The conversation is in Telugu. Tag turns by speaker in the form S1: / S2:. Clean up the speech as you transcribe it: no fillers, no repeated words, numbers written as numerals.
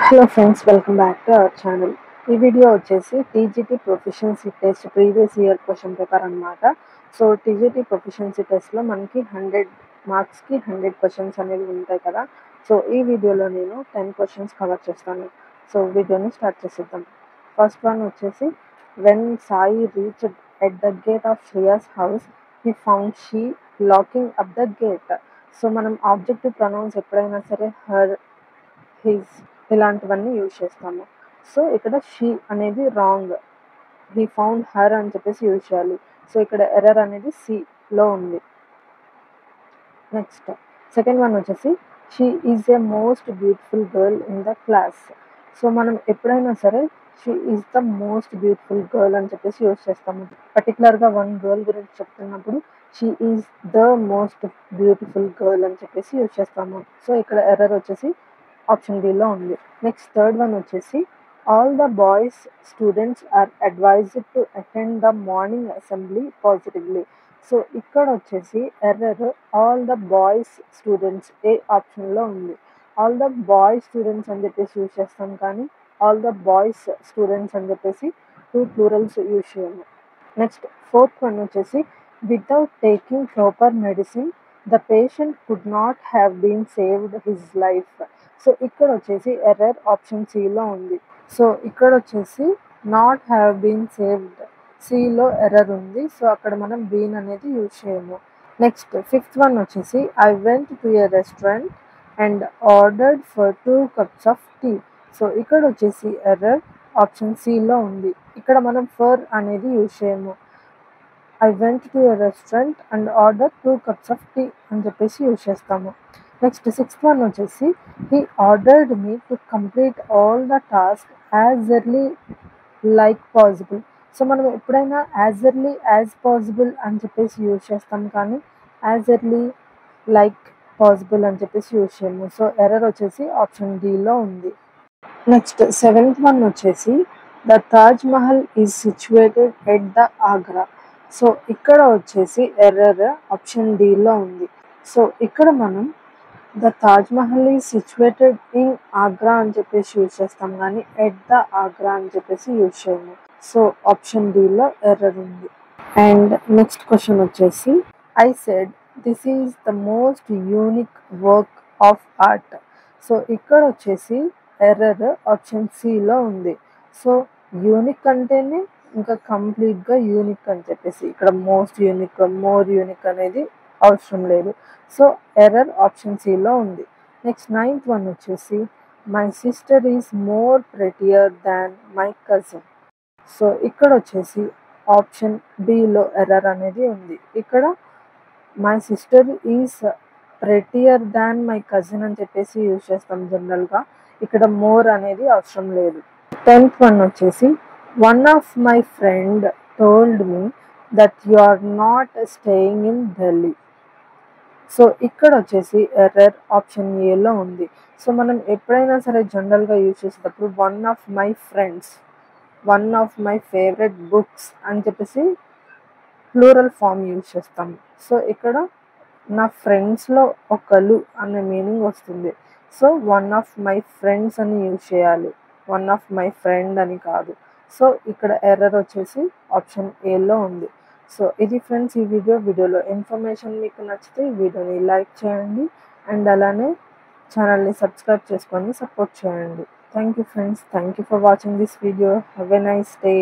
S1: Hello friends, welcome back to our channel. ఈ వీడియో వచ్చేసి TGT proficiency test previous year question paper అనమాట. సో టీజీటీ ప్రొఫిషియన్సీ టెస్ట్లో మనకి 100 మార్క్స్కి 100 క్వశ్చన్స్ అనేవి ఉంటాయి కదా. సో ఈ వీడియోలో నేను 10 క్వశ్చన్స్ కవర్ చేస్తాను. సో వీడియోని స్టార్ట్ చేసేద్దాం. ఫస్ట్ వన్ వచ్చేసి, when Sai reached at the gate of Shreyas house he found she locking up the gate. So మనం ఆబ్జెక్టివ్ ప్రొనౌన్స్ ఎప్పుడైనా సరే హర్, హిజ్ ఇలాంటివన్నీ యూజ్ చేస్తాము. సో ఇక్కడ షీ అనేది రాంగ్, హీ ఫౌండ్ హర్ అని చెప్పేసి యూజ్ చేయాలి. సో ఇక్కడ ఎర్రర్ అనేది సిలో ఉంది. నెక్స్ట్ సెకండ్ వన్ వచ్చేసి, she is a most beautiful girl in the class. So మనం ఎప్పుడైనా సరే she is the most beautiful girl అని చెప్పేసి యూజ్ చేస్తాము. పర్టికులర్గా వన్ గర్ల్ గురించి చెప్తున్నప్పుడు she is the most beautiful girl అని చెప్పేసి యూజ్ చేస్తాము. సో ఇక్కడ ఎర్రర్ వచ్చేసి ఆప్షన్ బిలో ఉంది. నెక్స్ట్ థర్డ్ వన్ వచ్చేసి, all the boys students are advised to attend the morning assembly positively. So ఇక్కడ వచ్చేసి error all the boys students A ఆప్షన్లో ఉంది. ఆల్ ద బాయ్స్ స్టూడెంట్స్ అని చెప్పేసి యూజ్ చేస్తాం, కానీ ఆల్ ద బాయ్స్ స్టూడెంట్స్ అని చెప్పేసి 2 ప్లూరల్స్ యూజ్ చేయము. నెక్స్ట్ ఫోర్త్ వన్ వచ్చేసి, without taking proper medicine the patient could not have been saved his life. So ఇక్కడ వచ్చేసి ఎర్రర్ ఆప్షన్ సిలో ఉంది. సో ఇక్కడ వచ్చేసి నాట్ హ్యావ్ బీన్ సేవ్డ్, సిలో ఎర్రర్ ఉంది. సో అక్కడ మనం బీన్ అనేది యూజ్ చేయము. నెక్స్ట్ ఫిఫ్త్ వన్ వచ్చేసి, I went to a restaurant and ordered for 2 cups of tea. So ఇక్కడ వచ్చేసి ఎర్రర్ ఆప్షన్ సిలో ఉంది. ఇక్కడ మనం ఫర్ అనేది యూజ్ చేయము. I went to a restaurant and order 2 cups of tea అని చెప్పేసి యూజ్ చేస్తాము. నెక్స్ట్ సిక్స్త్ వన్ వచ్చేసి, he ordered me to complete all the task as early like possible. So మనం ఎప్పుడైనా యాజ్ ఎర్లీ యాజ్ పాసిబుల్ అని చెప్పేసి యూజ్ చేస్తాం, కానీ యాజ్ ఎర్లీ లైక్ పాసిబుల్ అని చెప్పేసి యూజ్ చేయము. సో ఎర్రర్ వచ్చేసి ఆప్షన్ డిలో ఉంది. నెక్స్ట్ సెవెంత్ వన్ వచ్చేసి, the Taj Mahal is situated at the Agra. So ఇక్కడ వచ్చేసి ఎర్రర్ ఆప్షన్ డిలో ఉంది. సో ఇక్కడ మనం the Taj Mahal is situated in Agra అని చెప్పేసి యూజ్ చేస్తాం, కానీ ఎట్ ద ఆగ్రా అని చెప్పేసి యూజ్ చేయము. సో ఆప్షన్ డిలో ఎర్రర్ ఉంది. అండ్ నెక్స్ట్ క్వశ్చన్ వచ్చేసి, I said this is the most unique work of art. So ఇక్కడ వచ్చేసి ఎర్రర్ ఆప్షన్ సిలో ఉంది. సో యూనిక్ అంటేనే ఇంకా కంప్లీట్గా యూనిక్ అని చెప్పేసి, ఇక్కడ మోస్ట్ యూనిక్, మోర్ యూనిక్ అనేది అవసరం లేదు. సో ఎర్రర్ ఆప్షన్ సిలో ఉంది. నెక్స్ట్ నైన్త్ వన్ వచ్చేసి, my sister is more ప్రెటియర్ than my cousin. So ఇక్కడ వచ్చేసి ఆప్షన్ బిలో ఎర్రర్ అనేది ఉంది. ఇక్కడ my sister is ప్రెటియర్ than my cousin అని చెప్పేసి యూజ్ చేస్తాం జనరల్గా. ఇక్కడ మోర్ అనేది అవసరం లేదు. 10th వన్ వచ్చేసి, one of my friend told me that you are not staying in Delhi. So ఇక్కడ వచ్చేసి ఎర్రర్ ఆప్షన్ ఏలో ఉంది. సో మనం ఎప్పుడైనా సరే జనరల్గా యూజ్ చేసేటప్పుడు one of my friends, one of my favourite books అని చెప్పేసి ప్లూరల్ ఫామ్ యూజ్ చేస్తాం. సో ఇక్కడ నా ఫ్రెండ్స్లో ఒకరు అనే మీనింగ్ వస్తుంది. So one of my friends అని యూజ్ చేయాలి, వన్ ఆఫ్ మై ఫ్రెండ్ అని కాదు. సో ఇక్కడ ఎర్రర్ వచ్చేసి ఆప్షన్ ఏలో ఉంది. సో ఇది ఫ్రెండ్స్ ఈ వీడియోలో ఇన్ఫర్మేషన్ మీకు నచ్చితే ఈ వీడియోని లైక్ చేయండి అండ్ అలానే ఛానల్ని సబ్స్క్రైబ్ చేసుకొని సపోర్ట్ చేయండి. Thank you friends, thank you for watching this video. Have a nice day.